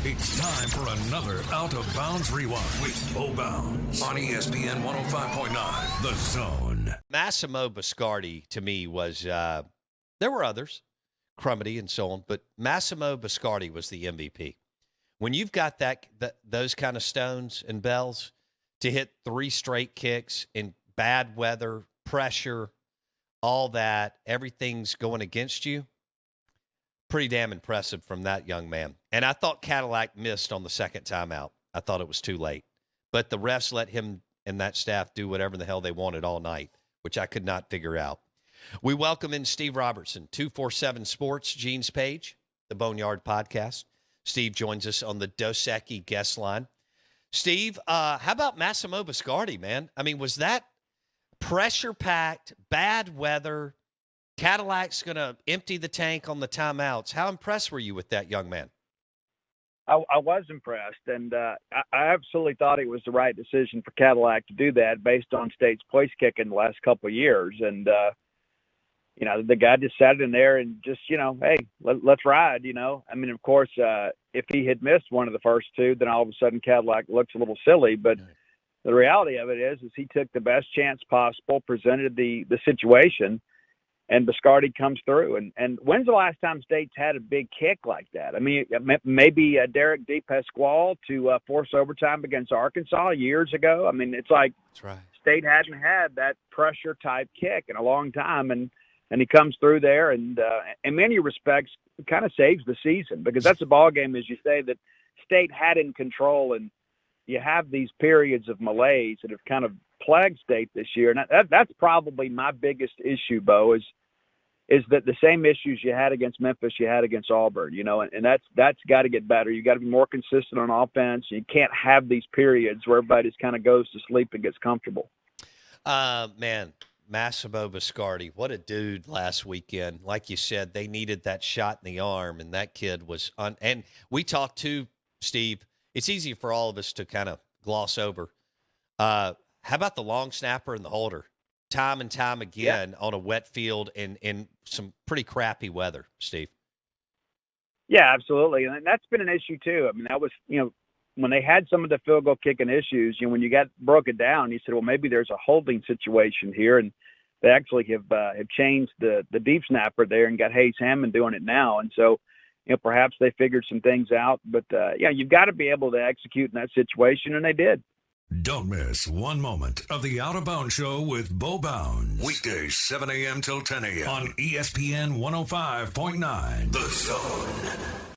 It's time for another Out of Bounds Rewind with Bo Bounds on ESPN 105.9, The Zone. Massimo Biscardi, to me, was there were others, Crumity and so on, but Massimo Biscardi was the MVP. When you've got those kind of stones and bells to hit 3 straight kicks in bad weather, pressure, all that, everything's going against you, pretty damn impressive from that young man. And I thought Cadillac missed on the second timeout. I thought it was too late. But the refs let him and that staff do whatever the hell they wanted all night, which I could not figure out. We welcome in Steve Robertson, 247 Sports, Gene's page, the Boneyard Podcast. Steve joins us on the Dos Equis guest line. Steve, how about Massimo Biscardi, man? I mean, was that pressure-packed, bad weather, Cadillac's going to empty the tank on the timeouts? How impressed were you with that young man? I was impressed, and I absolutely thought it was the right decision for Cadillac to do that based on State's place kicking the last couple of years. And, the guy just sat in there and just, hey, let's ride, I mean, of course, if he had missed one of the first two, then all of a sudden Cadillac looks a little silly. But the reality of it is he took the best chance possible, presented the situation, and Biscardi comes through. And when's the last time State's had a big kick like that? I mean, maybe Derek DePasquale to force overtime against Arkansas years ago. I mean, it's like That's right. State hadn't had that pressure-type kick in a long time, and he comes through there and in many respects kind of saves the season, because that's a ball game, as you say, that State had in control. And you have these periods of malaise that have kind of plagued State this year. And that's probably my biggest issue, Bo, is that the same issues you had against Memphis, you had against Auburn, and that's got to get better. You got to be more consistent on offense. You can't have these periods where everybody just kind of goes to sleep and gets comfortable. Man, Massimo Biscardi, what a dude last weekend. Like you said, they needed that shot in the arm, and that kid was and we talked to Steve. It's easy for all of us to kind of gloss over. How about the long snapper and the holder? Time and time again on a wet field in some pretty crappy weather, Steve. Yeah, absolutely. And that's been an issue too. I mean, that was, when they had some of the field goal kicking issues, when you broke it down, you said, well, maybe there's a holding situation here. And they actually have changed the deep snapper there and got Hayes Hammond doing it now. And so, perhaps they figured some things out, but you've got to be able to execute in that situation. And they did. Don't miss one moment of the Out of Bounds Show with Bo Bounds. Weekdays, 7 a.m. till 10 a.m. on ESPN 105.9, The Zone.